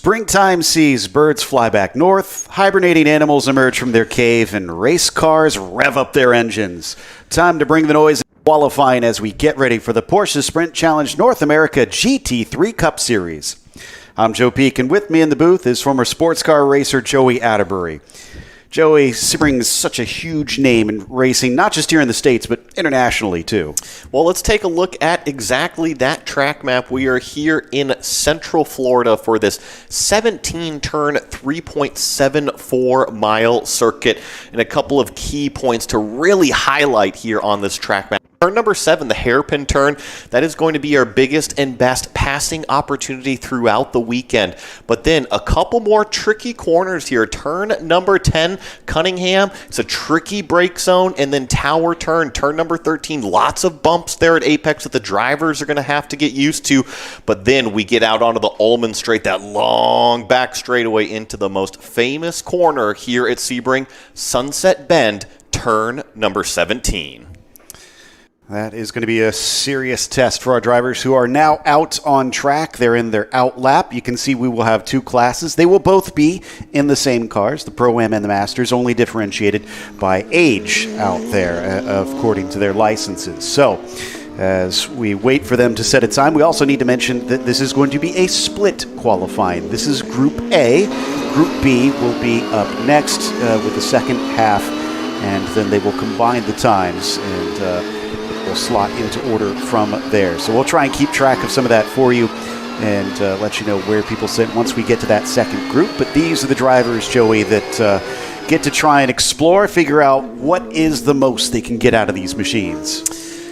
Springtime sees birds fly back north, hibernating animals emerge from their cave, and race cars rev up their engines. Time to bring the noise in qualifying as we get ready for the Porsche Sprint Challenge North America GT3 Cup Series. I'm Joe Peak, and with me in the booth is former sports car racer Joey Atterbury. Joey, Sebring is such a huge name in racing, not just here in the States, but internationally, too. Well, let's take a look at exactly that track map. We are here in Central Florida for this 17-turn, 3.74-mile circuit, and a couple of key points to really highlight here on this track map. Turn number 7, the hairpin turn, that is going to be our biggest and best passing opportunity throughout the weekend. But then a couple more tricky corners here. Turn number 10, Cunningham, it's a tricky brake zone, and then tower turn. Turn number 13, lots of bumps there at Apex that the drivers are going to have to get used to. But then we get out onto the Ullman Straight, that long back straightaway into the most famous corner here at Sebring, Sunset Bend, turn number 17. That is going to be a serious test for our drivers who are now out on track. They're in their out lap. You can see we will have two classes. They will both be in the same cars, the Pro-Am and the Masters, only differentiated by age out there, according to their licenses. So, as we wait for them to set a time, we also need to mention that this is going to be a split qualifying. This is Group A. Group B will be up next with the second half, and then they will combine the times and will slot into order from there. So we'll try and keep track of some of that for you and let you know where people sit once we get to that second group. But these are the drivers, Joey, that get to try and explore, figure out what is the most they can get out of these machines.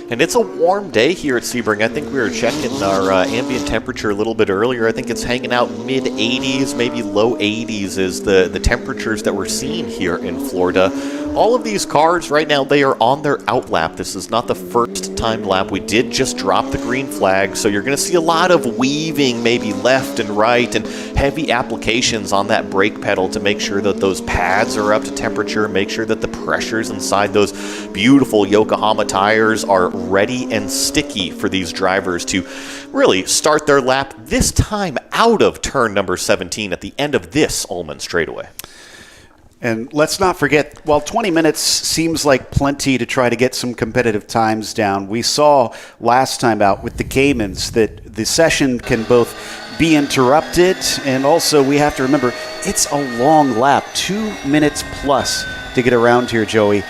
And it's a warm day here at Sebring. I think we were checking our ambient temperature a little bit earlier. I think it's hanging out mid-80s, maybe low 80s is the temperatures that we're seeing here in Florida. All of these cars right now, they are on their out lap. This is not the first time lap. We did just drop the green flag, so you're going to see a lot of weaving, maybe left and right, and heavy applications on that brake pedal to make sure that those pads are up to temperature, make sure that the pressures inside those beautiful Yokohama tires are ready and sticky for these drivers to really start their lap, this time out of turn number 17 at the end of this Ullman straightaway. And let's not forget, while 20 minutes seems like plenty to try to get some competitive times down, we saw last time out with the Caymans that the session can both be interrupted, and also we have to remember it's a long lap, 2 minutes plus to get around here, Joey.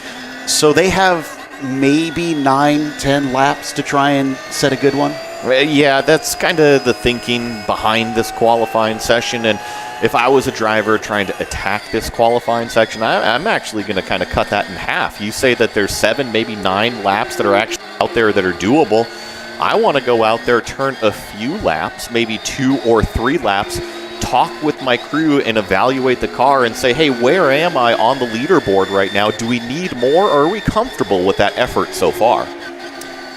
So they have maybe 9-10 laps to try and set a good one? Yeah, that's kind of the thinking behind this qualifying session. And if I was a driver trying to attack this qualifying section, I'm actually going to kind of cut that in half. You say that there's 7, maybe 9 laps that are actually out there that are doable. I want to go out there, turn a few laps, maybe 2 or 3 laps, talk with my crew and evaluate the car and say, hey, where am I on the leaderboard right now? Do we need more, or are we comfortable with that effort so far?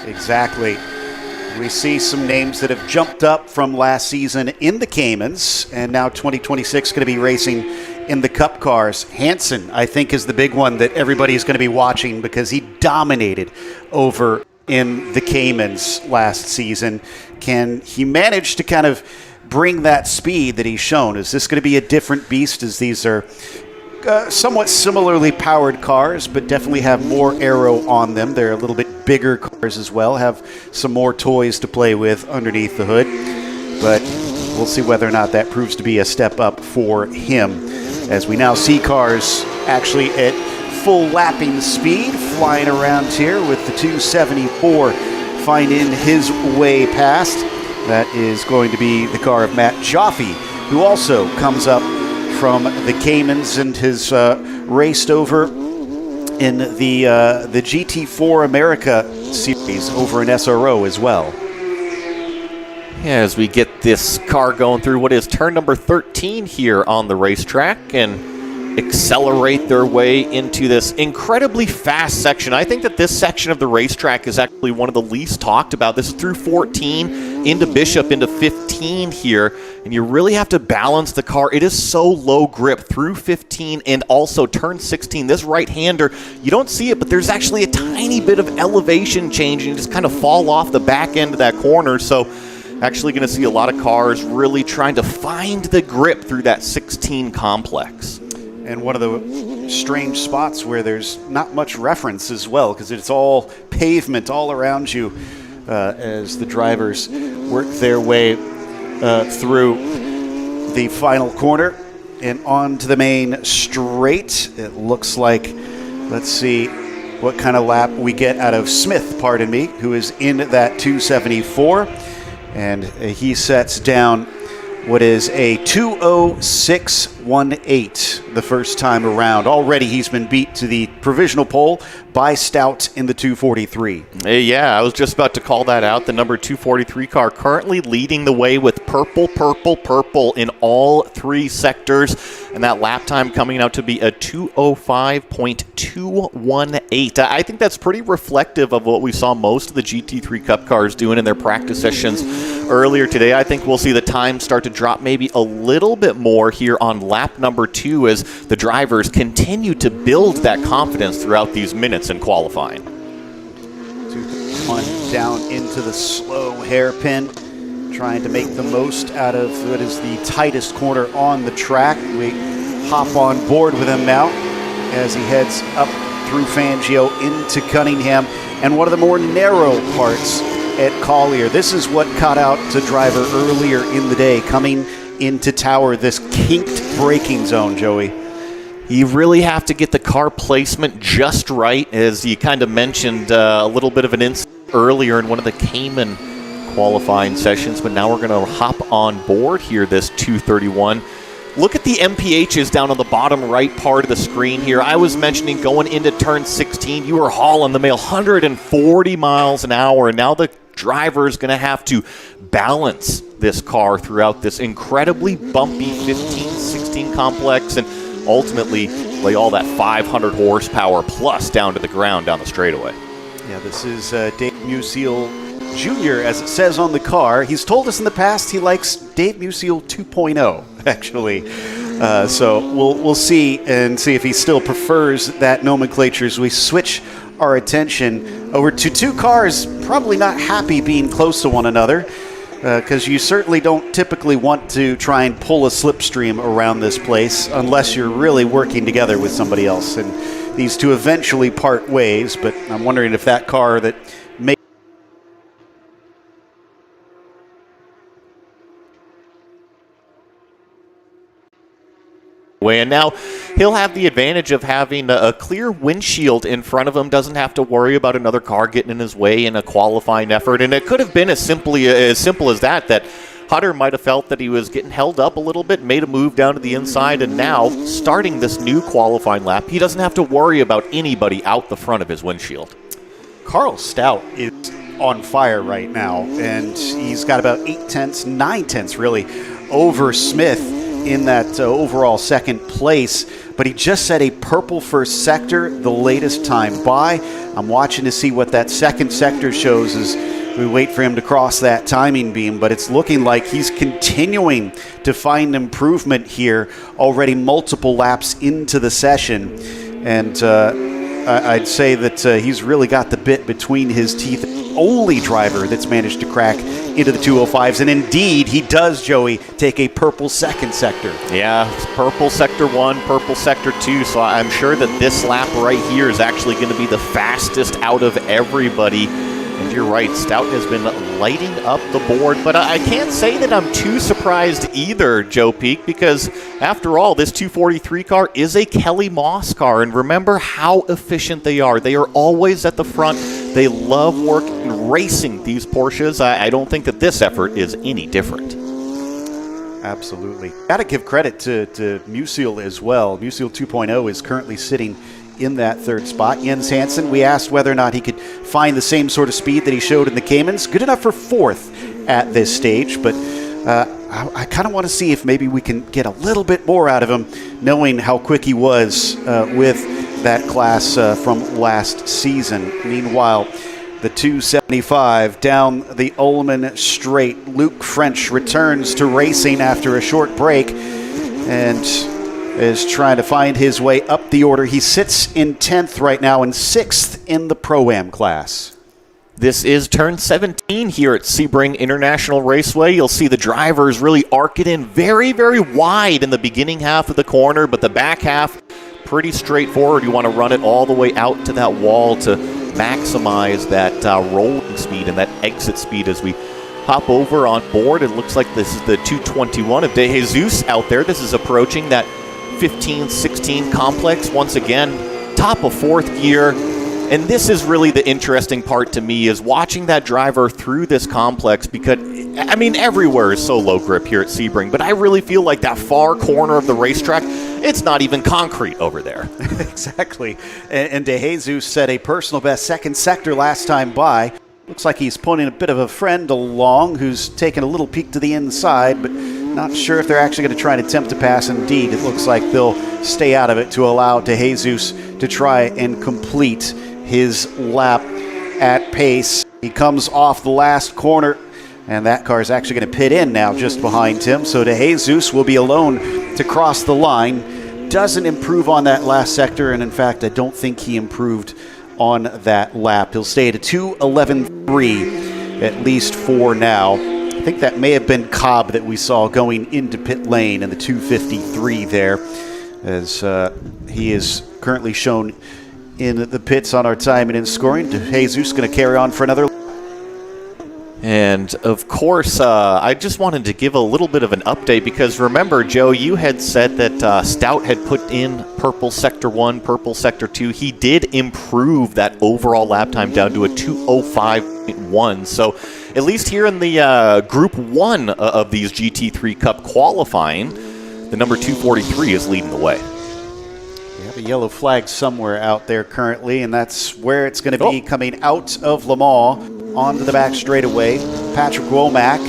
Exactly. We see some names that have jumped up from last season in the Caymans, and now 2026 going to be racing in the Cup cars. Hansen, I think, is the big one that everybody is going to be watching because he dominated over in the Caymans last season. Can he manage to kind of bring that speed that he's shown? Is this going to be a different beast, as these are somewhat similarly powered cars, but definitely have more aero on them? They're a little bit bigger cars as well, have some more toys to play with underneath the hood. But we'll see whether or not that proves to be a step up for him, as we now see cars actually at full lapping speed flying around here with the 274 finding his way past. That is going to be the car of Matt Jaffe, who also comes up from the Caymans and has raced over in the GT4 America series over in SRO as well. Yeah, as we get this car going through what is turn number 13 here on the racetrack and accelerate their way into this incredibly fast section. I think that this section of the racetrack is actually one of the least talked about. This is through 14 into Bishop into 15 here, and you really have to balance the car. It is so low grip through 15 and also turn 16. This right-hander, you don't see it, but there's actually a tiny bit of elevation change, and you just kind of fall off the back end of that corner. So actually going to see a lot of cars really trying to find the grip through that 16 complex. And one of the strange spots where there's not much reference as well, because it's all pavement all around you as the drivers work their way through the final corner and onto the main straight. It looks like, let's see what kind of lap we get out of Smith, pardon me, who is in that 274. And he sets down what is a 206.18 the first time around. Already he's been beat to the provisional pole by Stout in the 243. Yeah, I was just about to call that out. The number 243 car currently leading the way with purple, purple, purple in all three sectors. And that lap time coming out to be a 205.218. I think that's pretty reflective of what we saw most of the GT3 Cup cars doing in their practice sessions earlier today. I think we'll see the time start to drop maybe a little bit more here on lap number 2 as the drivers continue to build that confidence throughout these minutes in qualifying. 231 down into the slow hairpin, trying to make the most out of what is the tightest corner on the track. We hop on board with him now as he heads up through Fangio into Cunningham and one of the more narrow parts at Collier. This is what caught out to driver earlier in the day coming into Tower, this kinked braking zone, Joey. You really have to get the car placement just right, as you kind of mentioned a little bit of an incident earlier in one of the Cayman qualifying sessions, but now we're going to hop on board here, this 231. Look at the MPHs down on the bottom right part of the screen here. I was mentioning going into turn 16, you were hauling the mail 140 miles an hour, and now the driver is going to have to balance this car throughout this incredibly bumpy 15-16 complex and ultimately lay all that 500 horsepower plus down to the ground down the straightaway. Yeah, this is Dave Musial Jr., as it says on the car. He's told us in the past he likes Dave Musial 2.0, actually. So we'll see and see if he still prefers that nomenclature as we switch our attention over to two cars probably not happy being close to one another, because you certainly don't typically want to try and pull a slipstream around this place unless you're really working together with somebody else. And these two eventually part ways, but I'm wondering if that car that may and now he'll have the advantage of having a clear windshield in front of him, doesn't have to worry about another car getting in his way in a qualifying effort. And it could have been as simple as that Hutter might have felt that he was getting held up a little bit, made a move down to the inside, and now starting this new qualifying lap, he doesn't have to worry about anybody out the front of his windshield. Carl Stout is on fire right now, and he's got about 9 tenths really over Smith in that overall second place, but he just set a purple first sector the latest time by. I'm watching to see what that second sector shows as we wait for him to cross that timing beam, but it's looking like he's continuing to find improvement here, already multiple laps into the session. And I'd say that he's really got the bit between his teeth. Only driver that's managed to crack into the 205s, and indeed he does, Joey, take a purple second sector. Yeah, it's purple sector 1, purple sector 2, so I'm sure that this lap right here is actually going to be the fastest out of everybody. And you're right, Stout has been lighting up the board, but I can't say that I'm too surprised either, Joe Peak, because after all, this 243 car is a Kelly Moss car, and remember how efficient they are. They are always at the front. They love working and racing these Porsches. I don't think that this effort is any different. Absolutely. Got to give credit to Musial as well. Musial 2.0 is currently sitting in that third spot. Jens Hansen, we asked whether or not he could find the same sort of speed that he showed in the Caymans. Good enough for fourth at this stage, but I kind of want to see if maybe we can get a little bit more out of him, knowing how quick he was with that class from last season. Meanwhile, the 275 down the Ullman straight. Luke French returns to racing after a short break and is trying to find his way up the order. He sits in 10th right now and 6th in the Pro-Am class. This is turn 17 here at Sebring International Raceway. You'll see the drivers really arc it in very, very wide in the beginning half of the corner, but the back half, pretty straightforward. You want to run it all the way out to that wall to maximize that rolling speed and that exit speed as we hop over on board. It looks like this is the 221 of De Jesus out there. This is approaching that 15-16 complex once again, top of fourth gear. And this is really the interesting part to me, is watching that driver through this complex, because, I mean, everywhere is so low grip here at Sebring, but I really feel like that far corner of the racetrack, it's not even concrete over there. Exactly. And De Jesus set a personal best second sector last time by. Looks like he's pulling a bit of a friend along who's taking a little peek to the inside, but not sure if they're actually going to try and attempt to pass. Indeed, it looks like they'll stay out of it to allow De Jesus to try and complete his lap at pace. He comes off the last corner, and that car is actually going to pit in now just behind him. So De Jesus will be alone to cross the line. Doesn't improve on that last sector, and in fact, I don't think he improved on that lap. He'll stay at a 2:11.3 at least for now. I think that may have been Cobb that we saw going into pit lane in the 2:53 there, as he is currently shown in the pits on our time and in scoring. De Jesus going to carry on for another. And of course, I just wanted to give a little bit of an update, because remember, Joe, you had said that Stout had put in purple sector 1, purple sector 2. He did improve that overall lap time down to a 2:05.1. So at least here in the Group 1 of these GT3 Cup qualifying, the number 243 is leading the way. We have a yellow flag somewhere out there currently, and that's where it's going to be coming out of Le Mans onto the back straightaway. Patrick Womack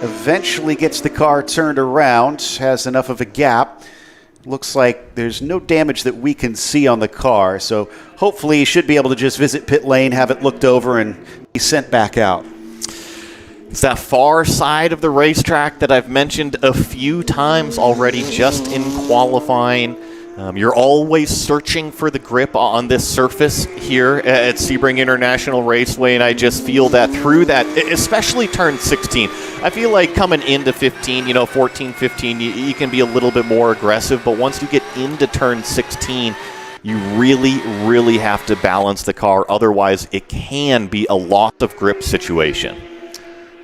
eventually gets the car turned around, has enough of a gap. Looks like there's no damage that we can see on the car, so hopefully he should be able to just visit pit lane, have it looked over, and be sent back out. It's that far side of the racetrack that I've mentioned a few times already just in qualifying. You're always searching for the grip on this surface here at Sebring International Raceway, and I just feel that through that, especially turn 16, I feel like coming into 15, 14, 15, you can be a little bit more aggressive, but once you get into turn 16, you really, really have to balance the car. Otherwise, it can be a loss of grip situation.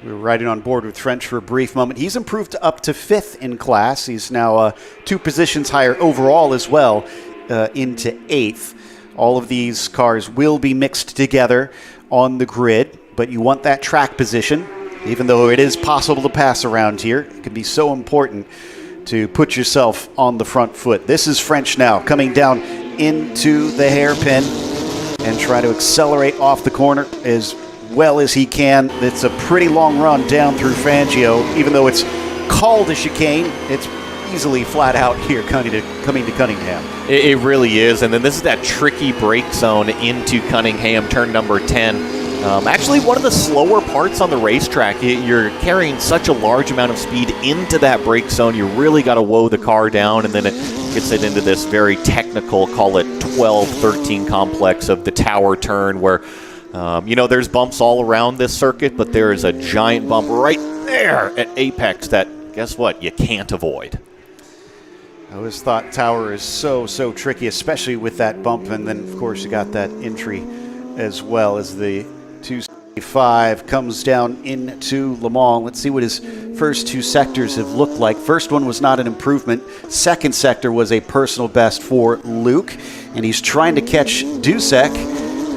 We were riding on board with French for a brief moment. He's improved up to 5th in class. He's now 2 positions higher overall as well, into 8th. All of these cars will be mixed together on the grid, but you want that track position, even though it is possible to pass around here. It can be so important to put yourself on the front foot. This is French now, coming down into the hairpin and try to accelerate off the corner as well as he can. It's a pretty long run down through Fangio. Even though it's called a chicane, it's easily flat out here coming to Cunningham. It really is. And then this is that tricky brake zone into Cunningham, turn number 10. Actually, one of the slower parts on the racetrack. You're carrying such a large amount of speed into that brake zone. You really got to woe the car down, and then it gets it into this very technical, call it 12-13 complex of the tower turn, where there's bumps all around this circuit, but there is a giant bump right there at Apex that, guess what, you can't avoid. I always thought Tower is so tricky, especially with that bump, and then, of course, you got that entry as well as the 265 comes down into Le Mans. Let's see what his first 2 sectors have looked like. First one was not an improvement. Second sector was a personal best for Luke, and he's trying to catch Dusek,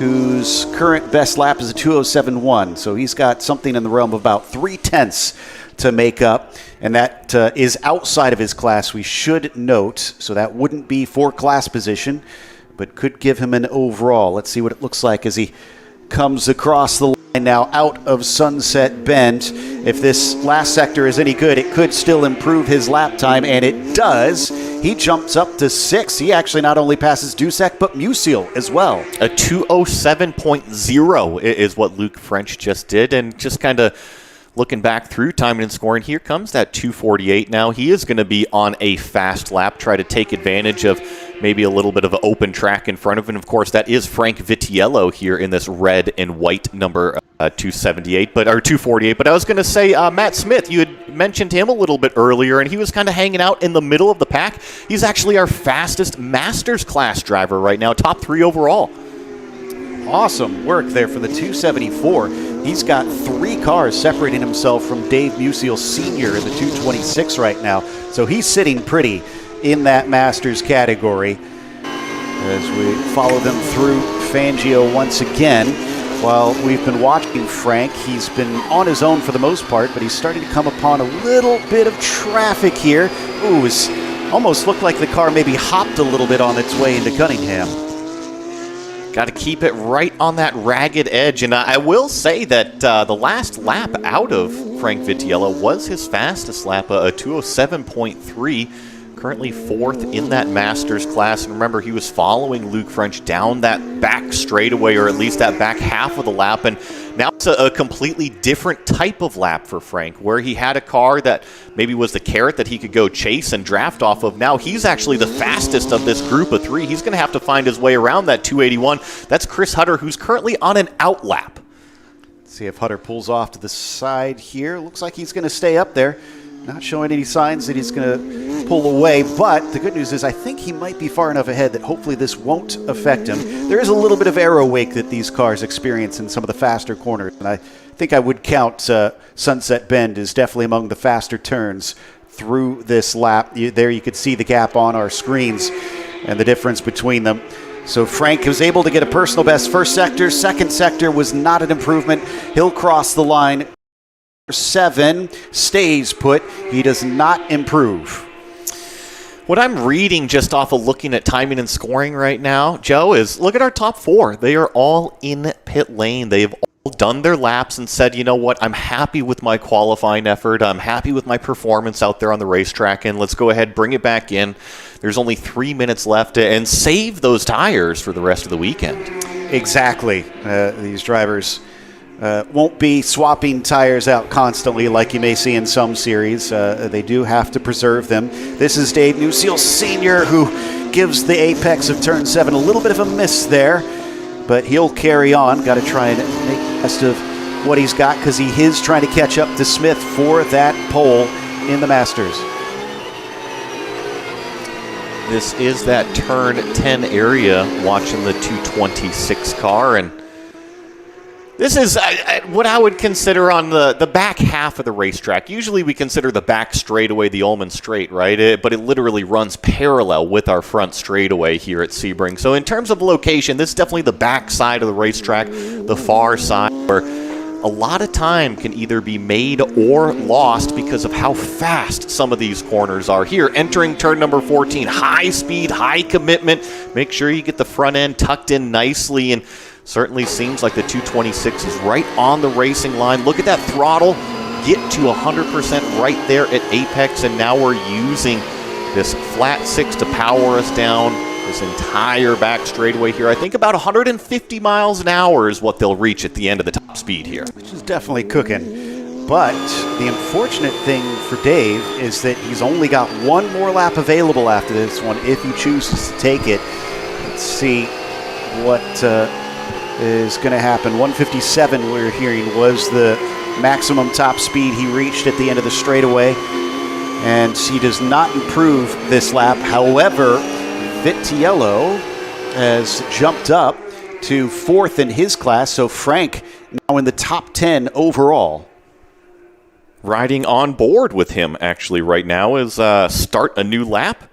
whose current best lap is a 2:07.1. So he's got something in the realm of about 3/10 to make up, and that is outside of his class, we should note. So that wouldn't be for class position, but could give him an overall. Let's see what it looks like as he comes across the line now out of Sunset Bend. If this last sector is any good, it could still improve his lap time, and it does. He jumps up to 6. He actually not only passes Dusek, but Musil as well. A 2:07.0 is what Luke French just did, and just kind of looking back through timing and scoring, here comes that 2:48 now. He is going to be on a fast lap, try to take advantage of maybe a little bit of an open track in front of him. Of course, that is Frank Vitti Vitiello here in this red and white number 278, or 248. But I was going to say, Matt Smith, you had mentioned him a little bit earlier, and he was kind of hanging out in the middle of the pack. He's actually our fastest Masters class driver right now, top 3 overall. Awesome work there for the 274. He's got 3 cars separating himself from Dave Musial Sr. in the 226 right now. So he's sitting pretty in that Masters category. As we follow them through Fangio once again. While we've been watching Frank, he's been on his own for the most part, but he's starting to come upon a little bit of traffic here. Ooh, it's almost looked like the car maybe hopped a little bit on its way into Cunningham. Got to keep it right on that ragged edge. And I will say that the last lap out of Frank Vitiello was his fastest lap, a 207.3. Currently 4th in that Masters class. And remember, he was following Luke French down that back straightaway, or at least that back half of the lap. And now it's a completely different type of lap for Frank, where he had a car that maybe was the carrot that he could go chase and draft off of. Now he's actually the fastest of this group of 3. He's going to have to find his way around that 281. That's Chris Hutter, who's currently on an out lap. Let's see if Hutter pulls off to the side here. Looks like he's going to stay up there. Not showing any signs that he's going to pull away, but the good news is I think he might be far enough ahead that hopefully this won't affect him. There is a little bit of aero wake that these cars experience in some of the faster corners, and I think I would count Sunset Bend as definitely among the faster turns through this lap. There you could see the gap on our screens and the difference between them. So Frank was able to get a personal best first sector. Second sector was not an improvement. He'll cross the line. 7 stays put. He does not improve. What I'm reading just off of looking at timing and scoring right now, Joe, is look at our top 4. They are all in pit lane. They've all done their laps and said, you know what, I'm happy with my qualifying effort. I'm happy with my performance out there on the racetrack, and let's go ahead, bring it back in. There's only 3 minutes left and save those tires for the rest of the weekend. Exactly. These drivers won't be swapping tires out constantly like you may see in some series. They do have to preserve them. This is Dave Musial Sr., who gives the apex of turn 7 a little bit of a miss there, but he'll carry on. Got to try and make the best of what he's got, because he is trying to catch up to Smith for that pole in the Masters. This is that turn 10 area, watching the 226 car, and this is what I would consider on the back half of the racetrack. Usually we consider the back straightaway the Ullman Straight, right? But it literally runs parallel with our front straightaway here at Sebring. So in terms of location, this is definitely the back side of the racetrack, the far side, where a lot of time can either be made or lost because of how fast some of these corners are. Here, entering turn number 14, high speed, high commitment. Make sure you get the front end tucked in nicely, and certainly seems like the 226 is right on the racing line. Look at that throttle. Get to 100% right there at apex, and now we're using this flat 6 to power us down this entire back straightaway here. I think about 150 miles an hour is what they'll reach at the end of the top speed here. Which is definitely cooking. But the unfortunate thing for Dave is that he's only got one more lap available after this one if he chooses to take it. Let's see what is going to happen. 157, we're hearing, was the maximum top speed he reached at the end of the straightaway, and he does not improve this lap. However, Vitiello has jumped up to 4th in his class, so Frank now in the top 10 overall. Riding on board with him actually right now is start a new lap.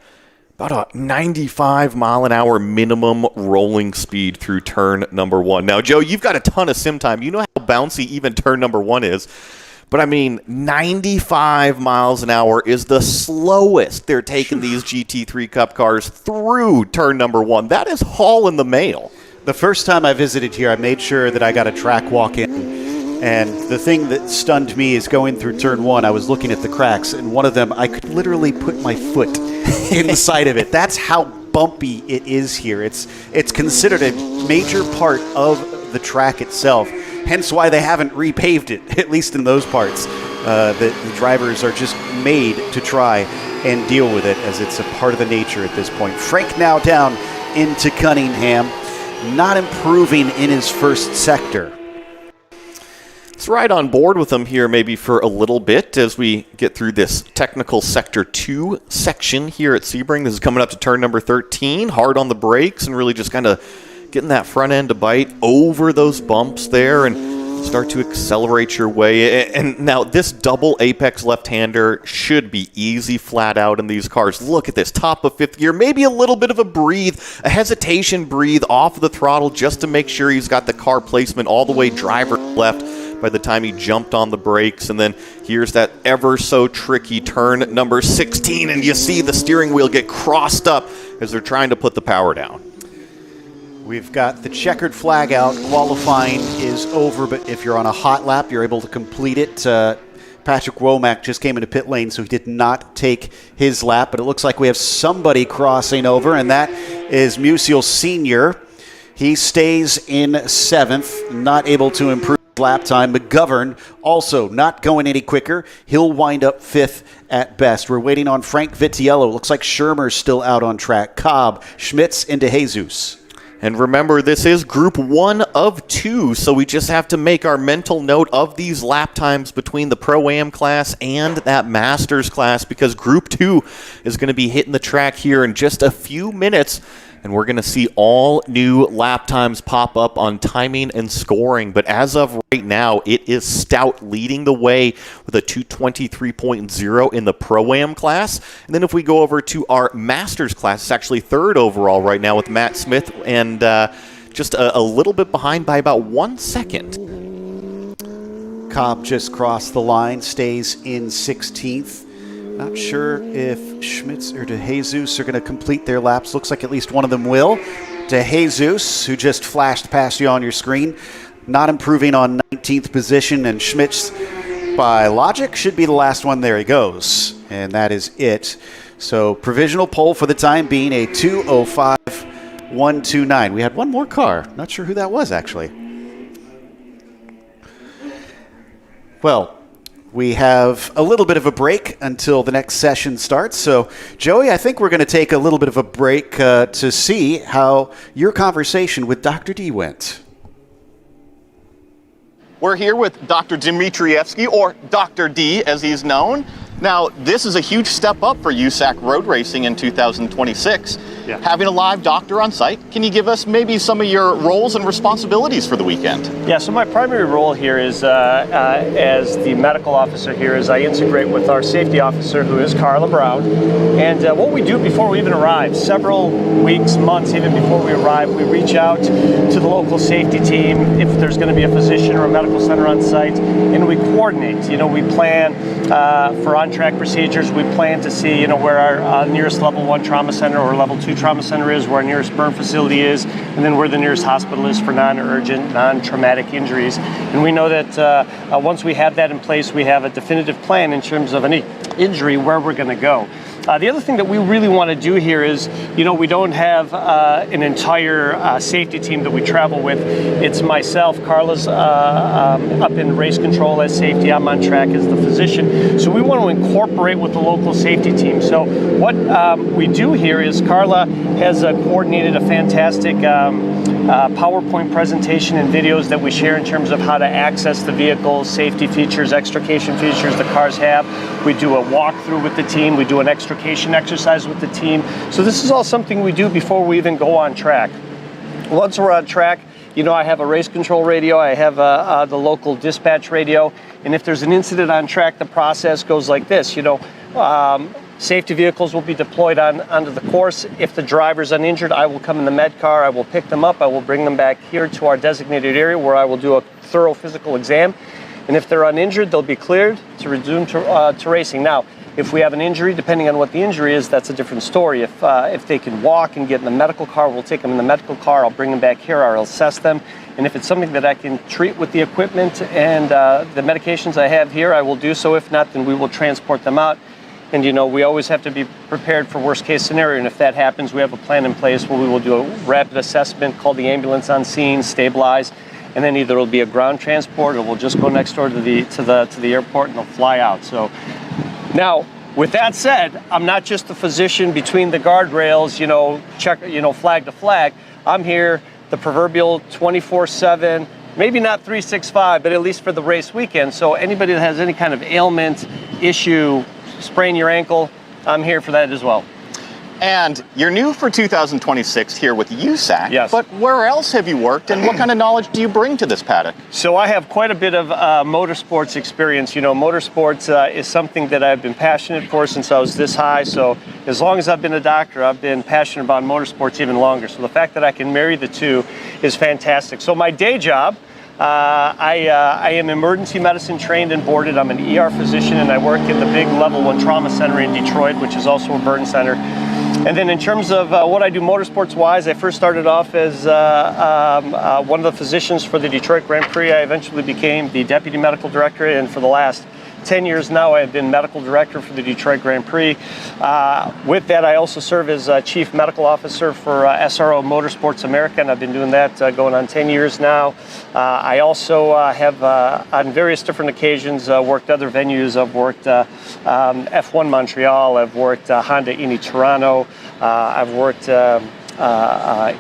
About a 95 mile an hour minimum rolling speed through turn number 1. Now, Joe, you've got a ton of sim time. You know how bouncy even turn number 1 is. But, I mean, 95 miles an hour is the slowest they're taking these GT3 Cup cars through turn number 1. That is hauling the mail. The first time I visited here, I made sure that I got a track walk in. And the thing that stunned me is going through turn 1, I was looking at the cracks, and one of them, I could literally put my foot inside of it. That's how bumpy it is here. It's considered a major part of the track itself, hence why they haven't repaved it, at least in those parts. The drivers are just made to try and deal with it, as it's a part of the nature at this point. Frank now down into Cunningham. not improving in his first sector. Let's ride on board with them here maybe for a little bit as we get through this technical sector 2 section here at Sebring. This is coming up to turn number 13, hard on the brakes and really just kind of getting that front end to bite over those bumps there and start to accelerate your way. And now this double apex left-hander should be easy flat out in these cars. Look at this, top of 5th gear, maybe a little bit of a hesitation breathe off of the throttle just to make sure he's got the car placement all the way driver left by the time he jumped on the brakes. And then here's that ever so tricky turn number 16, and you see the steering wheel get crossed up as they're trying to put the power down. We've got the checkered flag out. Qualifying is over, but if you're on a hot lap, you're able to complete it. Patrick Womack just came into pit lane, so he did not take his lap, but it looks like we have somebody crossing over, and that is Musial Sr. He stays in 7th, not able to improve lap time. McGovern also not going any quicker. He'll wind up 5th at best. We're waiting on Frank Vitiello. Looks like Shermer's still out on track. Cobb, Schmitz, and DeJesus. And remember, this is Group 1 of 2, so we just have to make our mental note of these lap times between the Pro-Am class and that Masters class, because Group 2 is going to be hitting the track here in just a few minutes, and we're going to see all new lap times pop up on timing and scoring. But as of right now, it is Stout leading the way with a 223.0 in the Pro-Am class. And then if we go over to our Masters class, it's actually 3rd overall right now with Matt Smith, and just a little bit behind by about 1 second. Cobb just crossed the line, stays in 16th. Not sure if Schmitz or DeJesus are going to complete their laps. Looks like at least one of them will. DeJesus, who just flashed past you on your screen, not improving on 19th position, and Schmitz, by logic, should be the last one. There he goes, and that is it. So provisional pole for the time being, a 2:05.129. We had one more car. Not sure who that was, actually. Well, we have a little bit of a break until the next session starts. So, Joey, I think we're going to take a little bit of a break to see how your conversation with Dr. D went. We're here with Dr. Dmitrievsky, or Dr. D as he's known. Now, this is a huge step up for USAC road racing in 2026. Yeah. Having a live doctor on site, can you give us maybe some of your roles and responsibilities for the weekend? Yeah, so my primary role here is, as the medical officer here, is I integrate with our safety officer, who is Carla Brown. And what we do before we even arrive, several weeks, months even before we arrive, we reach out to the local safety team if there's going to be a physician or a medical center on site, and we coordinate. You know, we plan for on-track procedures. We plan to see, you know, where our nearest level 1 trauma center or level 2 trauma center is, where our nearest burn facility is, and then where the nearest hospital is for non-urgent, non-traumatic injuries. And we know that once we have that in place, we have a definitive plan in terms of any injury where we're going to go. The other thing that we really want to do here is, you know, we don't have an entire safety team that we travel with. It's myself, Carla's up in race control as safety, I'm on track as the physician. So we want to incorporate with the local safety team. So what we do here is Carla has coordinated a fantastic PowerPoint presentation and videos that we share in terms of how to access the vehicles, safety features, extrication features the cars have. We do a walkthrough with the team. We do an extrication exercise with the team. So this is all something we do before we even go on track. Once we're on track, you know, I have a race control radio, I have the local dispatch radio, and if there's an incident on track, the process goes like this. You know, safety vehicles will be deployed onto the course. If the driver's uninjured, I will come in the med car, I will pick them up, I will bring them back here to our designated area where I will do a thorough physical exam. And if they're uninjured, they'll be cleared to resume to racing. Now, if we have an injury, depending on what the injury is, that's a different story. If they can walk and get in the medical car, we'll take them in the medical car, I'll bring them back here, I'll assess them. And if it's something that I can treat with the equipment and the medications I have here, I will do so. If not, then we will transport them out. And, you know, we always have to be prepared for worst case scenario. And if that happens, we have a plan in place where we will do a rapid assessment, call the ambulance on scene, stabilize, and then either it'll be a ground transport or we'll just go next door to the airport and they'll fly out. So now, with that said, I'm not just the physician between the guardrails, you know, flag to flag. I'm here the proverbial 24/7, maybe not 365, but at least for the race weekend. So anybody that has any kind of ailment, issue, sprain your ankle, I'm here for that as well. And you're new for 2026 here with USAC, Yes. but where else have you worked and what kind of knowledge do you bring to this paddock? So I have quite a bit of motorsports experience. You know, motorsports is something that I've been passionate for since I was this high. So as long as I've been a doctor, I've been passionate about motorsports even longer. So the fact that I can marry the two is fantastic. So my day job, I am emergency medicine trained and boarded. I'm an ER physician, and I work in the big level 1 trauma center in Detroit, which is also a burn center. And then in terms of what I do motorsports-wise, I first started off as one of the physicians for the Detroit Grand Prix. I eventually became the deputy medical director, and for the last 10 years now, I've been medical director for the Detroit Grand Prix. With that, I also serve as chief medical officer for SRO Motorsports America, and I've been doing that going on 10 years now. I also have, on various different occasions, worked other venues. I've worked F1 Montreal, I've worked Honda Indy Toronto, I've worked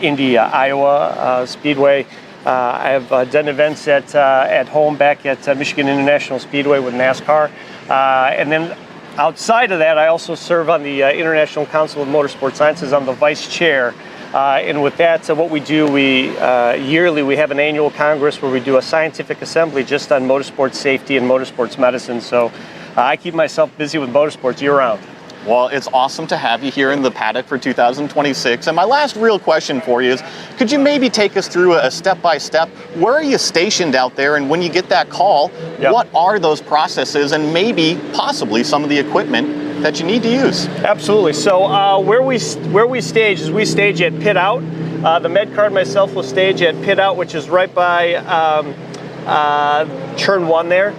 Indy Iowa Speedway. I've done events at home back at Michigan International Speedway with NASCAR. And then outside of that, I also serve on the International Council of Motorsport Sciences. I'm the vice chair. And with that, what we do, yearly we have an annual congress where we do a scientific assembly just on motorsports safety and motorsports medicine. So I keep myself busy with motorsports year round. Well, it's awesome to have you here in the paddock for 2026. And my last real question for you is, could you maybe take us through a step-by-step? Where are you stationed out there? And when you get that call, Yep. What are those processes and maybe possibly some of the equipment that you need to use? Absolutely. So where we stage is we stage at Pit Out. The med card myself will stage at Pit Out, which is right by Turn 1 there.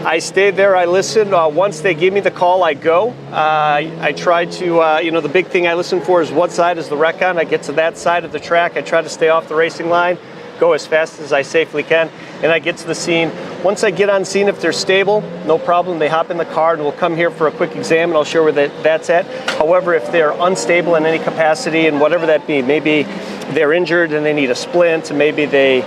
I stay there, I listen. Once they give me the call, I go. I try to, the big thing I listen for is what side is the wreck on. I get to that side of the track. I try to stay off the racing line, go as fast as I safely can, and I get to the scene. Once I get on scene, if they're stable, no problem. They hop in the car and we'll come here for a quick exam, and I'll show where that's at. However, if they're unstable in any capacity, and whatever that be, maybe they're injured and they need a splint, maybe they,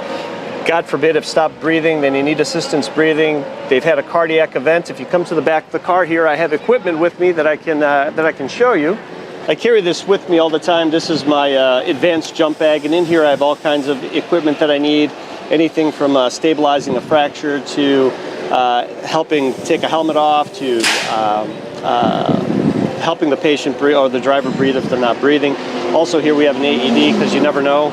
God forbid, have stopped breathing, then you need assistance breathing. They've had a cardiac event. If you come to the back of the car here, I have equipment with me that I can show you. I carry this with me all the time. This is my advanced jump bag, and in here I have all kinds of equipment that I need. Anything from stabilizing a fracture to helping take a helmet off to helping the patient breathe, or the driver breathe if they're not breathing. Also here we have an AED because you never know.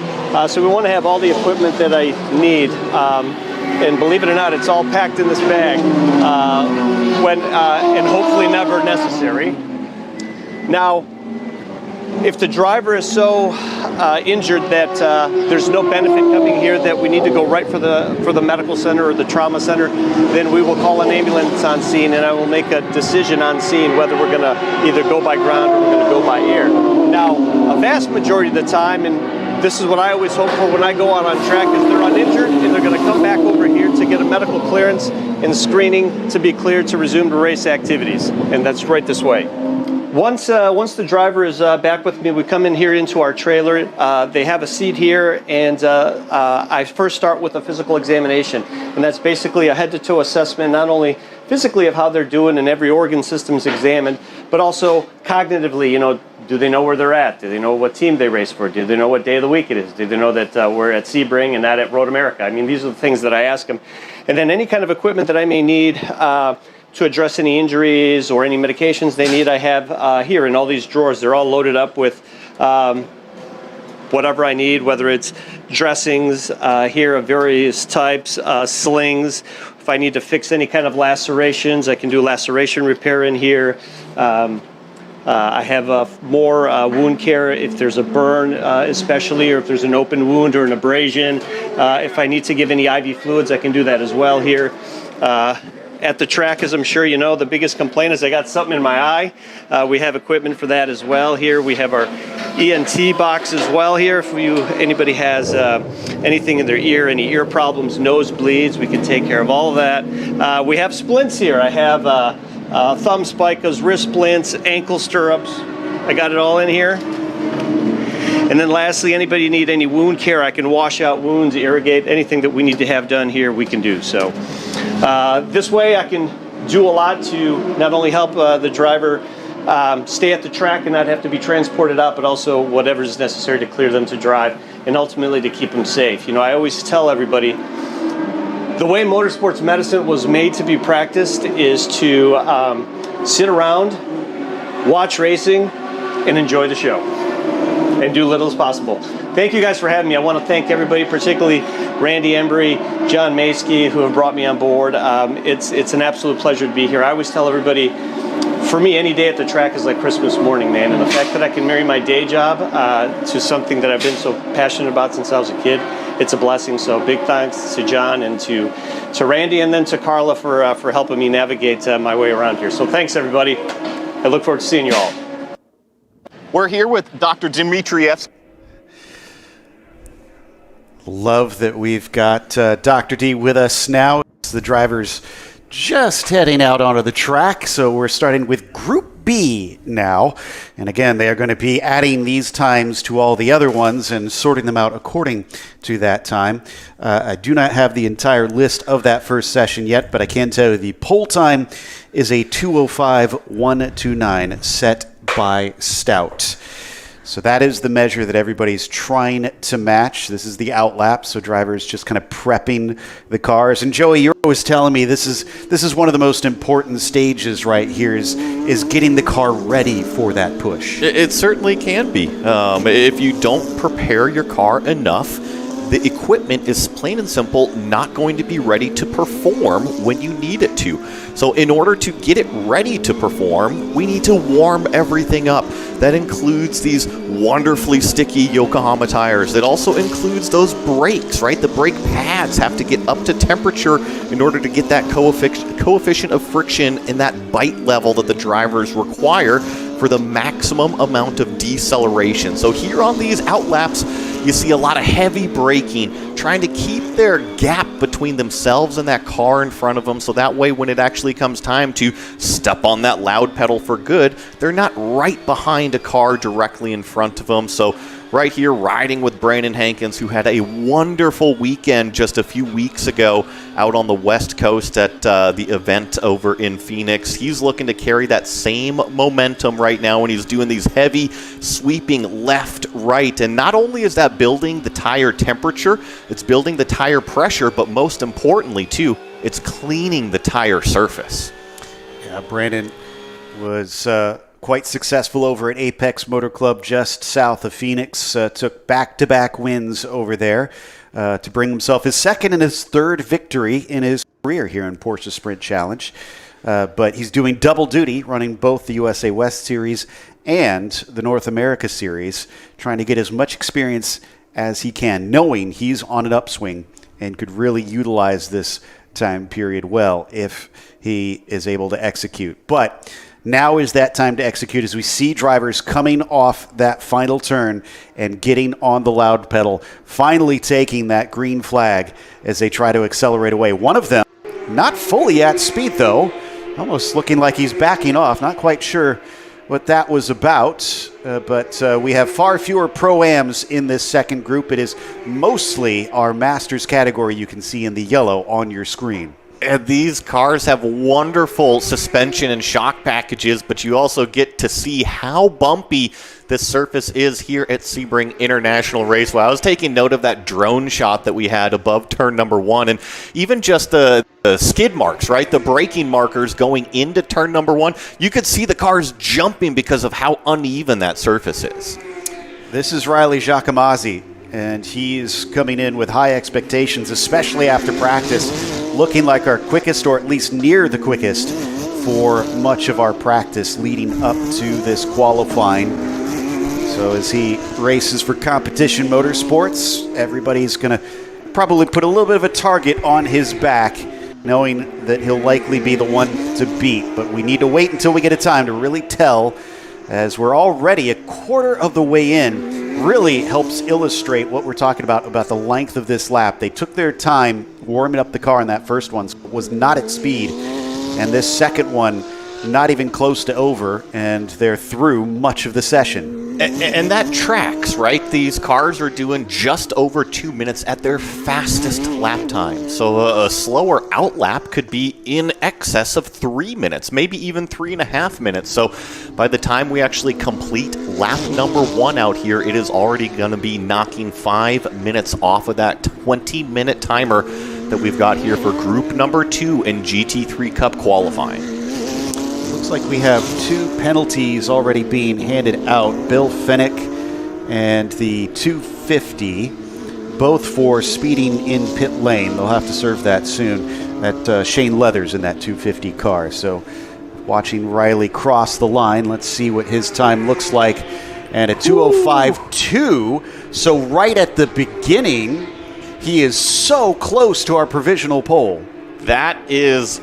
So we want to have all the equipment that I need. And believe it or not, it's all packed in this bag and hopefully never necessary. Now, if the driver is so injured that there's no benefit coming here, that we need to go right for the medical center or the trauma center, then we will call an ambulance on scene, and I will make a decision on scene whether we're going to either go by ground or we're going to go by air. Now, a vast majority of the time, and this is what I always hope for when I go out on track, is they're uninjured and they're going to come back over here to get a medical clearance and screening to be cleared to resume the race activities, and that's right this way. Once the driver is back with me, we come in here into our trailer. They have a seat here, and I first start with a physical examination, and that's basically a head-to-toe assessment, not only physically of how they're doing and every organ system's examined, but also cognitively. Do they know where they're at? Do they know what team they race for? Do they know what day of the week it is? Do they know that we're at Sebring and not at Road America? I mean, these are the things that I ask them. And then any kind of equipment that I may need to address any injuries or any medications they need, I have here in all these drawers. They're all loaded up with whatever I need, whether it's dressings here of various types, slings. If I need to fix any kind of lacerations, I can do laceration repair in here. I have more wound care if there's a burn especially, or if there's an open wound or an abrasion. If I need to give any IV fluids, I can do that as well here. At the track, as I'm sure you know, the biggest complaint is I got something in my eye. We have equipment for that as well here. We have our ENT box as well here. If anybody has anything in their ear, any ear problems, nosebleeds, we can take care of all of that. We have splints here. I have thumb spikers, wrist splints, ankle stirrups. I got it all in here. And then lastly, anybody need any wound care, I can wash out wounds, irrigate, anything that we need to have done here, we can do. So this way I can do a lot to not only help the driver stay at the track and not have to be transported out, but also whatever is necessary to clear them to drive and ultimately to keep them safe. I always tell everybody, the way motorsports medicine was made to be practiced is to sit around, watch racing, and enjoy the show, and do little as possible. Thank you guys for having me. I want to thank everybody, particularly Randy Embry, John Maskey, who have brought me on board. It's an absolute pleasure to be here. I always tell everybody, for me, any day at the track is like Christmas morning, man. And the fact that I can marry my day job to something that I've been so passionate about since I was a kid, it's a blessing. So big thanks to John and to Randy, and then to Carla for helping me navigate my way around here. So thanks, everybody. I look forward to seeing you all. We're here with Dr. Dmitriev. Love that we've got Dr. D with us now. The driver's just heading out onto the track, so we're starting with Group B now. And again, they are going to be adding these times to all the other ones and sorting them out according to that time. I do not have the entire list of that first session yet, but I can tell you the pole time is a 2:05.129 set by Stout. So that is the measure that everybody's trying to match. This is the outlap, so drivers just kind of prepping the cars. And Joey, you're always telling me this is one of the most important stages right here is getting the car ready for that push. It certainly can be. If you don't prepare your car enough, the equipment is plain and simple not going to be ready to perform when you need it to. So in order to get it ready to perform, we need to warm everything up. That includes these wonderfully sticky Yokohama tires. It also includes those brakes, right? The brake pads have to get up to temperature in order to get that coefficient of friction in that bite level that the drivers require for the maximum amount of deceleration. So here on these outlaps, you see a lot of heavy braking, trying to keep their gap between themselves and that car in front of them, so that way when it actually comes time to step on that loud pedal for good, they're not right behind a car directly in front of them. So right here, riding with Brandon Hankins, who had a wonderful weekend just a few weeks ago out on the West Coast at the event over in Phoenix. He's looking to carry that same momentum right now when he's doing these heavy sweeping left, right. And not only is that building the tire temperature, it's building the tire pressure, but most importantly, too, it's cleaning the tire surface. Yeah, Brandon was quite successful over at Apex Motor Club just south of Phoenix. Took back-to-back wins over there to bring himself his second and his third victory in his career here in Porsche Sprint Challenge. But he's doing double duty, running both the USA West Series and the North America Series, trying to get as much experience as he can, knowing he's on an upswing and could really utilize this time period well if he is able to execute. But now is that time to execute as we see drivers coming off that final turn and getting on the loud pedal, finally taking that green flag as they try to accelerate away. One of them not fully at speed, though, almost looking like he's backing off. Not quite sure what that was about, but we have far fewer Pro-Ams in this second group. It is mostly our Masters category you can see in the yellow on your screen. And these cars have wonderful suspension and shock packages, but you also get to see how bumpy this surface is here at Sebring International Raceway. I was taking note of that drone shot that we had above turn number 1, and even just the skid marks, right? The braking markers going into turn number 1. You could see the cars jumping because of how uneven that surface is. This is Riley Giacomazzi, and he's coming in with high expectations, especially after practice, looking like our quickest, or at least near the quickest, for much of our practice leading up to this qualifying. So as he races for competition motorsports, everybody's going to probably put a little bit of a target on his back, knowing that he'll likely be the one to beat. But we need to wait until we get a time to really tell, as we're already a quarter of the way in. Really helps illustrate what we're talking about the length of this lap. They took their time warming up the car in that first one, was not at speed, and this second one not even close to over, and they're through much of the session. And that tracks, right? These cars are doing just over 2 minutes at their fastest lap time. So a slower out lap could be in excess of 3 minutes, maybe even 3.5 minutes. So by the time we actually complete lap number 1 out here, it is already going to be knocking 5 minutes off of that 20-minute timer that we've got here for group number 2 in GT3 Cup qualifying. Looks like we have 2 penalties already being handed out. Bill Fennick and the 250, both for speeding in pit lane. They'll have to serve that soon. That Shane Leathers in that 250 car. So watching Riley cross the line, let's see what his time looks like. And a 2:05.2. So right at the beginning, he is so close to our provisional pole. That is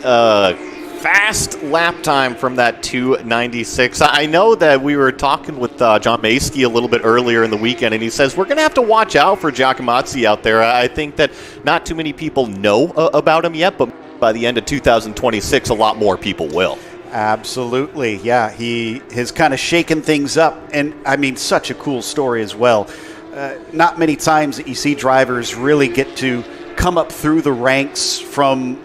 fast lap time from that 296. I know that we were talking with John Maskey a little bit earlier in the weekend, and he says we're going to have to watch out for Giacomazzi out there. I think that not too many people know about him yet, but by the end of 2026, a lot more people will. Absolutely, yeah. He has kind of shaken things up, and I mean, such a cool story as well. Not many times that you see drivers really get to come up through the ranks from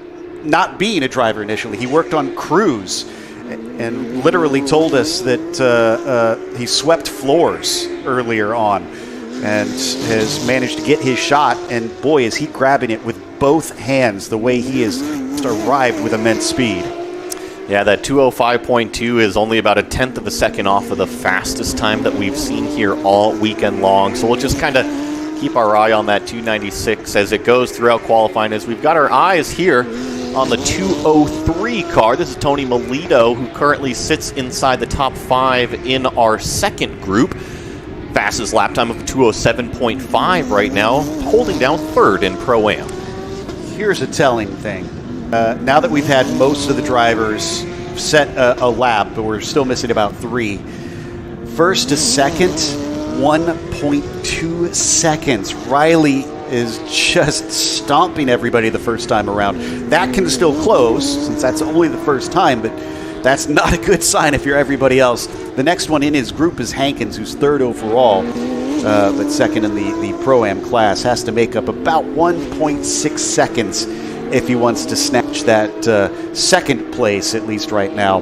not being a driver initially. He worked on crews and literally told us that he swept floors earlier on and has managed to get his shot. And boy, is he grabbing it with both hands the way he has arrived with immense speed. Yeah, that 2:05.2 is only about 1/10 of a second off of the fastest time that we've seen here all weekend long. So we'll just kind of keep our eye on that 296 as it goes throughout qualifying, as we've got our eyes here on the 203 car. This is Tony Melito, who currently sits inside the top 5 in our second group. Fastest lap time of 207.5 right now, holding down third in Pro-Am. Here's a telling thing. Now that we've had most of the drivers set a lap, but we're still missing about 3. First to second, 1.2 seconds. Riley is just stomping everybody the first time around. That can still close, since that's only the first time, but that's not a good sign if you're everybody else. The next one in his group is Hankins, who's 3rd overall, but second in the Pro-Am class. Has to make up about 1.6 seconds if he wants to snatch that second place, at least right now,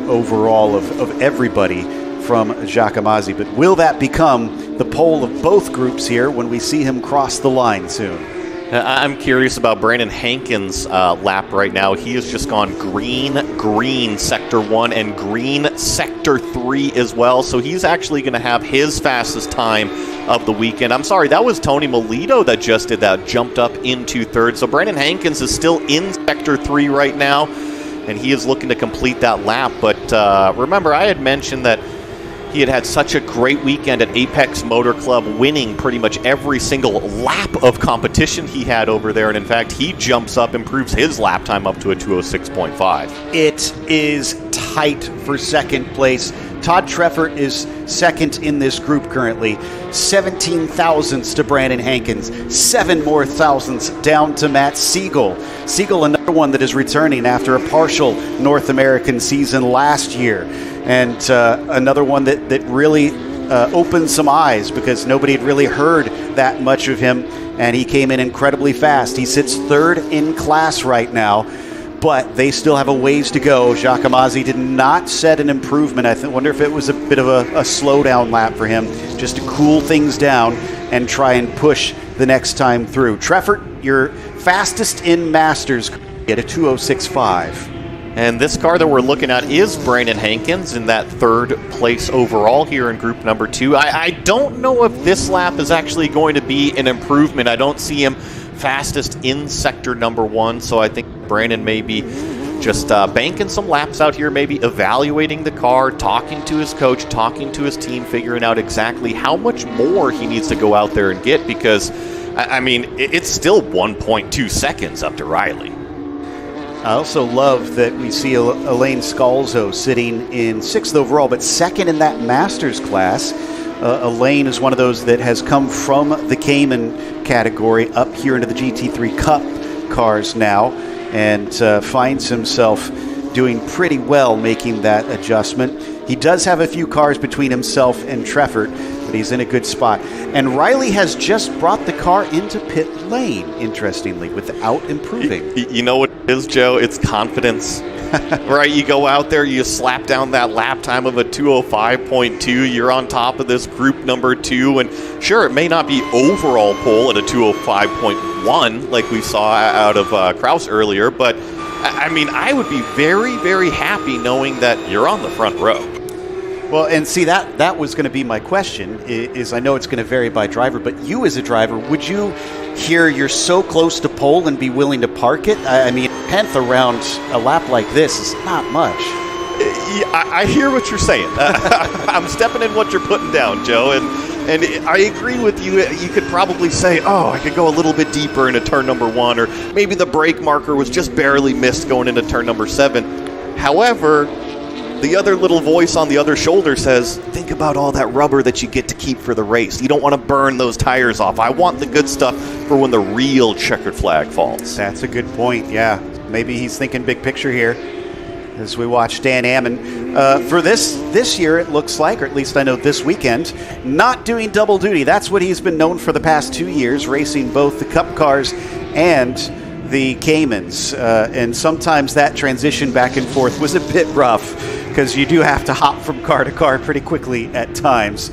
overall of everybody from Giacomazzi. But will that become the pole of both groups here when we see him cross the line soon? I'm curious about Brandon Hankins' lap right now. He has just gone green Sector 1 and green Sector 3 as well. So he's actually going to have his fastest time of the weekend. I'm sorry, that was Tony Melito that just did that, jumped up into 3rd. So Brandon Hankins is still in Sector 3 right now, and he is looking to complete that lap. But remember, I had mentioned that he had such a great weekend at Apex Motor Club, winning pretty much every single lap of competition he had over there. And in fact, he jumps up, improves his lap time up to a 206.5. It is tight for second place. Todd Treffert is second in this group currently. 17 thousandths to Brandon Hankins. 7 more thousandths down to Matt Siegel. Siegel, another one that is returning after a partial North American season last year. And another one that really opened some eyes, because nobody had really heard that much of him, and he came in incredibly fast. He sits 3rd in class right now, but they still have a ways to go. Giacomazzi did not set an improvement. I wonder if it was a bit of a slowdown lap for him, just to cool things down and try and push the next time through. Treffert, your fastest in Masters at a 206.5. And this car that we're looking at is Brandon Hankins in that 3rd place overall here in group number 2. I don't know if this lap is actually going to be an improvement. I don't see him fastest in sector number 1, so I think Brandon may be just banking some laps out here, maybe evaluating the car, talking to his coach, talking to his team, figuring out exactly how much more he needs to go out there and get, because, I mean, it's still 1.2 seconds up to Riley. I also love that we see Elaine Scalzo sitting in 6th overall, but 2nd in that Masters class. Elaine is one of those that has come from the Cayman category up here into the GT3 Cup cars now, and finds himself doing pretty well making that adjustment. He does have a few cars between himself and Treffert, but he's in a good spot. And Riley has just brought the car into pit lane, interestingly, without improving. You know what it is, Joe? It's confidence. Right, you go out there, you slap down that lap time of a 205.2, you're on top of this group number 2, and sure, it may not be overall pole at a 205.1 like we saw out of Kraus earlier, but I mean, I would be very, very happy knowing that you're on the front row. Well, and see, that was going to be my question, is I know it's going to vary by driver, but you as a driver, would you hear you're so close to pole and be willing to park it? I mean, 10th around a lap like this is not much. I hear what you're saying. I'm stepping in what you're putting down, Joe, and I agree with you. You could probably say, oh, I could go a little bit deeper into turn number 1, or maybe the brake marker was just barely missed going into turn number 7. However, the other little voice on the other shoulder says, think about all that rubber that you get to keep for the race. You don't want to burn those tires off. I want the good stuff for when the real checkered flag falls. That's a good point, yeah. Maybe he's thinking big picture here as we watch Dan Ammon. For this year, it looks like, or at least I know this weekend, not doing double duty. That's what he's been known for the past 2 years, racing both the Cup cars and the Caymans. And sometimes that transition back and forth was a bit rough, because you do have to hop from car to car pretty quickly at times.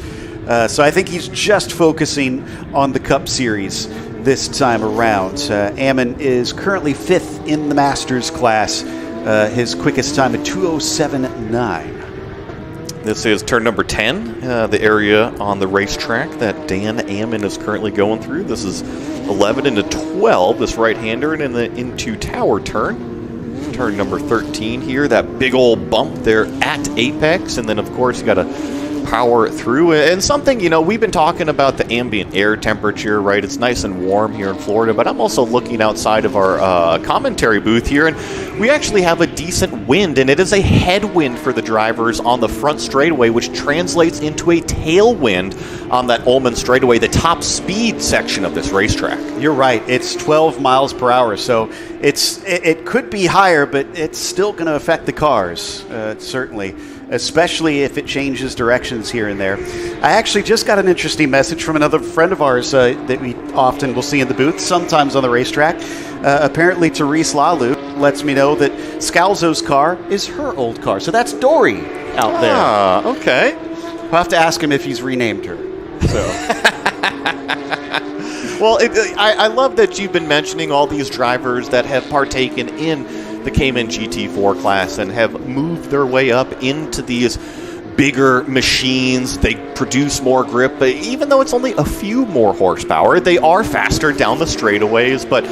So I think he's just focusing on the Cup Series this time around. Ammon is currently 5th in the Masters class. His quickest time at 2:07.9. This is turn number 10, the area on the racetrack that Dan Ammon is currently going through. This is 11 into 12, this right-hander, and into tower turn. Turn number 13 here, that big old bump there at apex, and then of course you got to power through. And something, you know, we've been talking about the ambient air temperature, right? It's nice and warm here in Florida, but I'm also looking outside of our commentary booth here, and we actually have a decent wind, and it is a headwind for the drivers on the front straightaway, which translates into a tailwind on that Ullman straightaway, the top speed section of this racetrack. You're right. It's 12 miles per hour, so it could be higher, but it's still going to affect the cars, certainly, especially if it changes directions here and there. I actually just got an interesting message from another friend of ours that we often will see in the booth, sometimes on the racetrack. Apparently, Therese Lalu lets me know that Scalzo's car is her old car. So that's Dory out there. Ah, okay. I'll have to ask him if he's renamed her. So. Well, I love that you've been mentioning all these drivers that have partaken in the Cayman GT4 class and have moved their way up into these bigger machines. They produce more grip, but even though it's only a few more horsepower, they are faster down the straightaways. But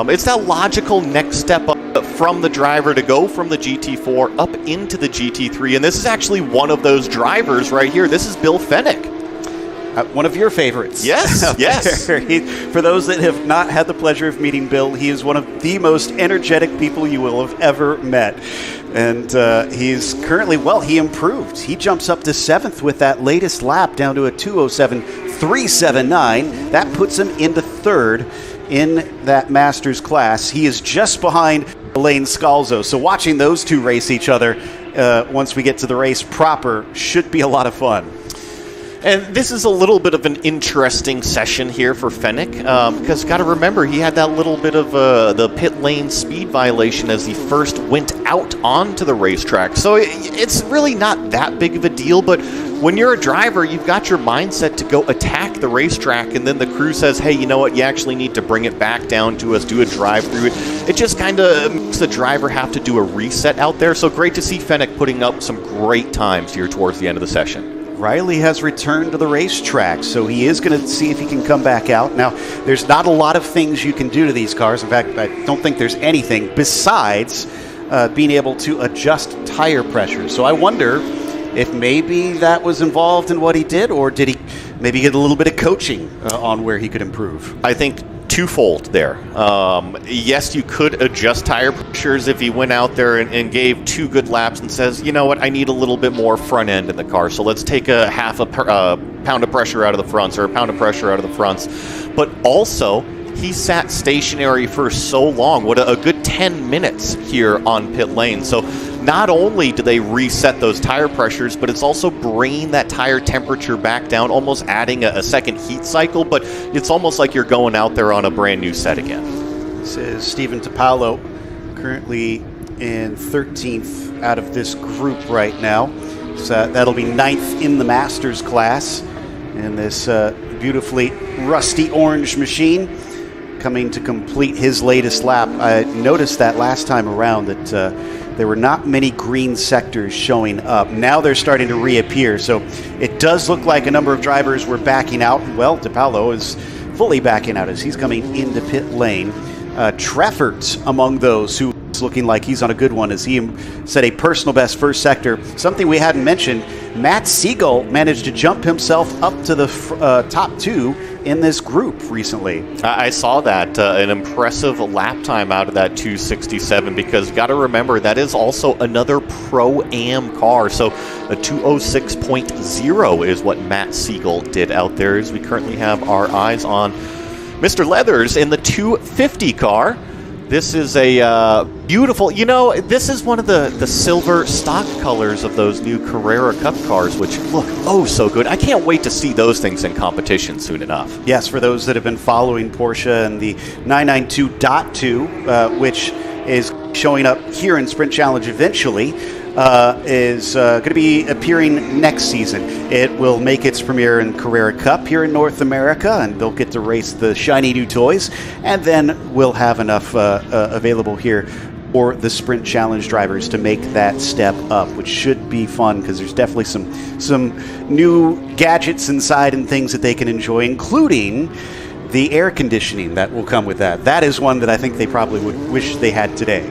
it's that logical next step up from the driver to go from the GT4 up into the GT3. And this is actually one of those drivers right here. This is Bill Fennick. One of your favorites. Yes, yes. For those that have not had the pleasure of meeting Bill, he is one of the most energetic people you will have ever met. And he's currently, well, he improved. He jumps up to 7th with that latest lap down to a 2:07.379. That puts him into 3rd in that Masters class. He is just behind Elaine Scalzo. So watching those two race each other once we get to the race proper should be a lot of fun. And this is a little bit of an interesting session here for Fennick, because got to remember, he had that little bit of the pit lane speed violation as he first went out onto the racetrack. So it's really not that big of a deal, but when you're a driver, you've got your mindset to go attack the racetrack, and then the crew says, hey, you know what, you actually need to bring it back down to us, do a drive through it. It just kind of makes the driver have to do a reset out there. So great to see Fennick putting up some great times here towards the end of the session. Riley has returned to the racetrack, so he is going to see if he can come back out. Now, there's not a lot of things you can do to these cars. In fact, I don't think there's anything besides being able to adjust tire pressure. So I wonder if maybe that was involved in what he did, or did he maybe get a little bit of coaching on where he could improve? I think twofold there. Yes, you could adjust tire pressures if he went out there and gave 2 good laps and says, you know what, I need a little bit more front end in the car, so let's take a half a pound of pressure out of the fronts, or a pound of pressure out of the fronts. But also, he sat stationary for so long, what a good 10 minutes here on pit lane. So not only do they reset those tire pressures, but it's also bringing that tire temperature back down, almost adding a second heat cycle, but it's almost like you're going out there on a brand new set again. This is Stephen Topalo, currently in 13th out of this group right now. So that'll be 9th in the Masters class in this beautifully rusty orange machine, coming to complete his latest lap. I noticed that last time around that there were not many green sectors showing up. Now they're starting to reappear, so it does look like a number of drivers were backing out. Well, DePaulo is fully backing out as he's coming into pit lane. Treffert among those who is looking like he's on a good one as he set a personal best first sector. Something we hadn't mentioned, Matt Siegel managed to jump himself up to the top 2 in this group recently. I saw that, an impressive lap time out of that 267, because you got to remember that is also another Pro-Am car. So a 206.0 is what Matt Siegel did out there, as we currently have our eyes on Mr. Leathers in the 250 car. This is a beautiful, this is one of the silver stock colors of those new Carrera Cup cars, which look oh so good. I can't wait to see those things in competition soon enough. Yes, for those that have been following Porsche and the 992.2, which is showing up here in Sprint Challenge eventually, is going to be appearing next season. It will make its premiere in Carrera Cup here in North America, and they'll get to race the shiny new toys, and then we'll have enough available here for the Sprint Challenge drivers to make that step up, which should be fun because there's definitely some new gadgets inside and things that they can enjoy, including the air conditioning that will come with that. That is one that I think they probably would wish they had today.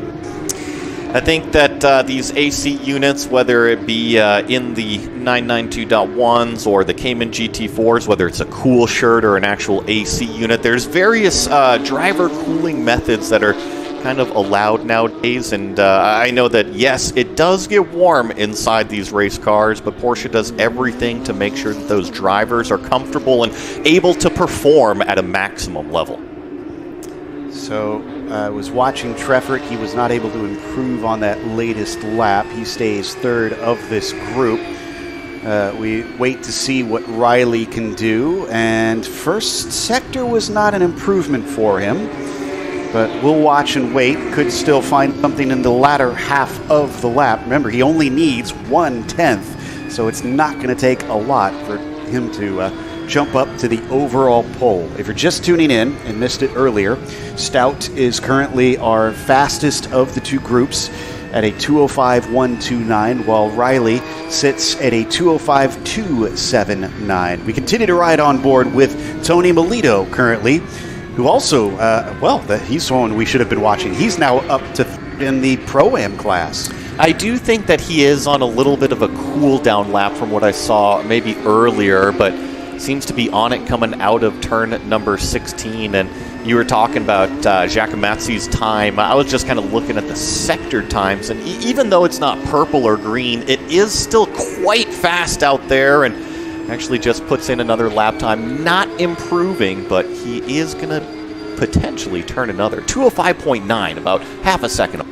I think that these AC units, whether it be in the 992.1s or the Cayman GT4s, whether it's a cool shirt or an actual AC unit, there's various driver cooling methods that are kind of allowed nowadays. And I know that, yes, it does get warm inside these race cars, but Porsche does everything to make sure that those drivers are comfortable and able to perform at a maximum level. So I was watching Treffert. He was not able to improve on that latest lap. He stays 3rd of this group. We wait to see what Riley can do. And first sector was not an improvement for him. But we'll watch and wait. Could still find something in the latter half of the lap. Remember, he only needs 1/10. So it's not going to take a lot for him to jump up to the overall pole. If you're just tuning in and missed it earlier, Stout is currently our fastest of the two groups at a 2:05.129, while Riley sits at a 2:05.279. We continue to ride on board with Tony Melito currently, who also, he's someone we should have been watching. He's now up to in the Pro-Am class. I do think that he is on a little bit of a cool-down lap from what I saw maybe earlier, but seems to be on it coming out of turn number 16. And you were talking about Giacomazzi's time. I was just kind of looking at the sector times, and even though it's not purple or green, it is still quite fast out there, and actually just puts in another lap time. Not improving, but he is going to potentially turn another 2:05.9, about half a second.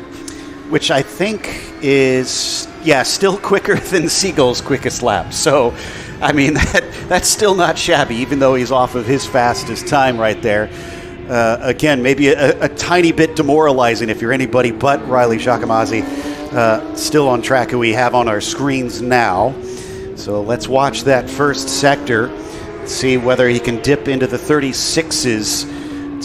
Which I think is, still quicker than Siegel's quickest lap. So, I mean, that's still not shabby, even though he's off of his fastest time right there. Again, maybe a tiny bit demoralizing if you're anybody but Riley Giacomazzi, still on track, who we have on our screens now. So let's watch that first sector, see whether he can dip into the 36s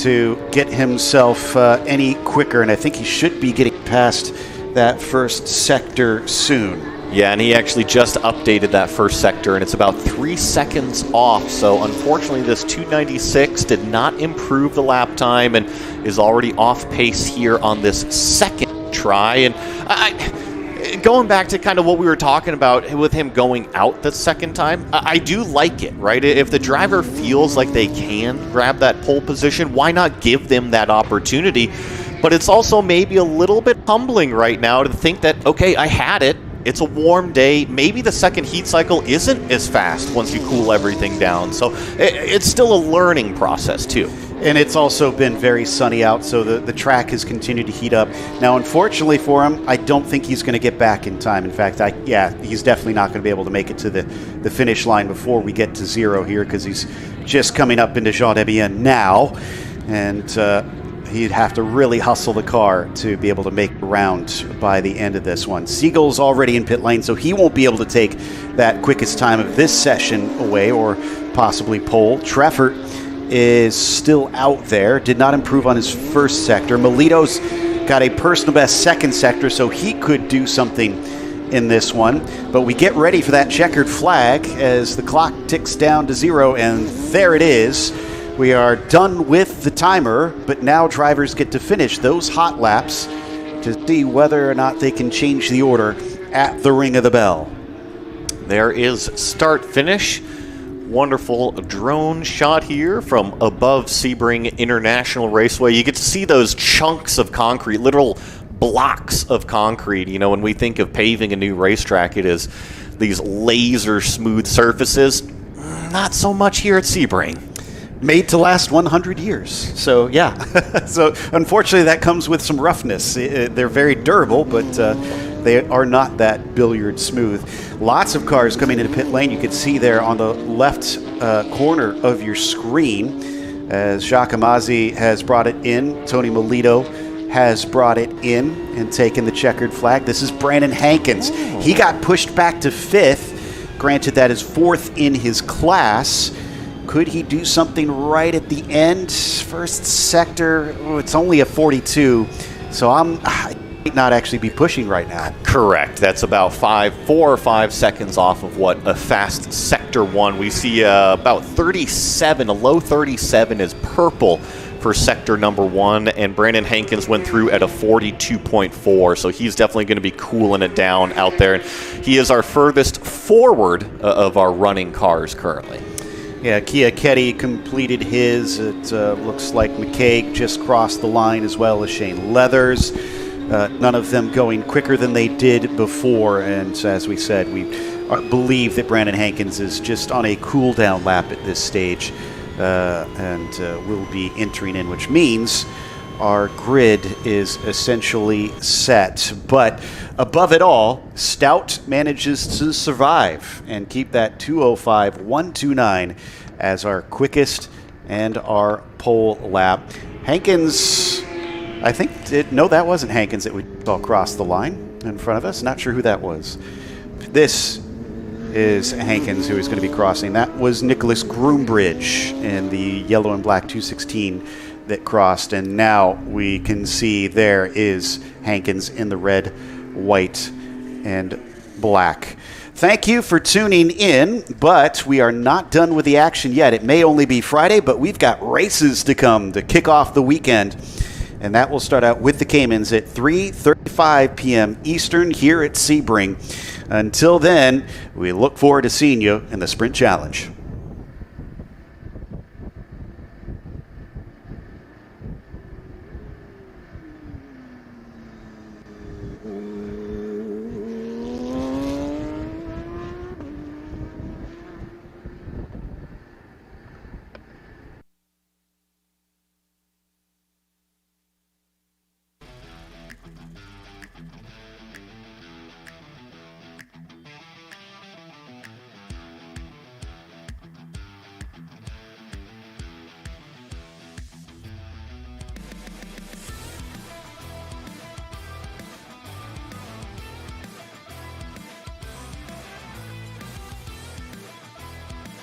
to get himself any quicker. And I think he should be getting past that first sector soon. Yeah, and he actually just updated that first sector, and it's about 3 seconds off. So unfortunately, this 296 did not improve the lap time and is already off pace here on this second try. And going back to kind of what we were talking about with him going out the second time, I do like it, right? If the driver feels like they can grab that pole position, why not give them that opportunity? But it's also maybe a little bit humbling right now to think that, okay, I had it. It's a warm day. Maybe the second heat cycle isn't as fast once you cool everything down. So it's still a learning process, too. And it's also been very sunny out, so the track has continued to heat up. Now, unfortunately for him, I don't think he's going to get back in time. In fact, he's definitely not going to be able to make it to the finish line before we get to zero here, because he's just coming up into Jean Debien now. And he'd have to really hustle the car to be able to make the round by the end of this one. Siegel's already in pit lane, so he won't be able to take that quickest time of this session away, or possibly pole. Treffert is still out there, did not improve on his first sector. Melito's got a personal best second sector, so he could do something in this one. But we get ready for that checkered flag as the clock ticks down to zero, and there it is. We are done with the timer, but now drivers get to finish those hot laps to see whether or not they can change the order at the ring of the bell. There is start-finish. Wonderful drone shot here from above Sebring International Raceway. You get to see those chunks of concrete, literal blocks of concrete. You know, when we think of paving a new racetrack, it is these laser smooth surfaces. Not so much here at Sebring. Made to last 100 years. So, yeah. So, unfortunately, that comes with some roughness. They're very durable, but they are not that billiard smooth. Lots of cars coming into pit lane. You can see there on the left corner of your screen as Jacques Amazzi has brought it in. Tony Melito has brought it in and taken the checkered flag. This is Brandon Hankins. He got pushed back to 5th. Granted, that is 4th in his class. Could he do something right at the end? First sector, it's only a 42, so I might not actually be pushing right now. Correct. That's about 4 or 5 seconds off of what a fast sector 1. We see about 37, a low 37 is purple for sector number 1, and Brandon Hankins went through at a 42.4, so he's definitely going to be cooling it down out there. He is our furthest forward of our running cars currently. Yeah, Kia Ketty completed his. It looks like McKay just crossed the line, as well as Shane Leathers. None of them going quicker than they did before. And as we said, we believe that Brandon Hankins is just on a cool-down lap at this stage and will be entering in, which means our grid is essentially set. But above it all, Stout manages to survive and keep that 2:05.129 as our quickest and our pole lap. Hankins, I think, no, that wasn't Hankins that we saw cross the line in front of us. Not sure who that was. This is Hankins who is going to be crossing. That was Nicholas Groombridge in the yellow and black 216 that crossed, and now we can see there is Hankins in the red, white, and black. Thank you for tuning in, but we are not done with the action yet. It may only be Friday, but we've got races to come to kick off the weekend, and that will start out with the Caymans at 3:35 p.m. Eastern here at Sebring. Until then, we look forward to seeing you in the Sprint Challenge.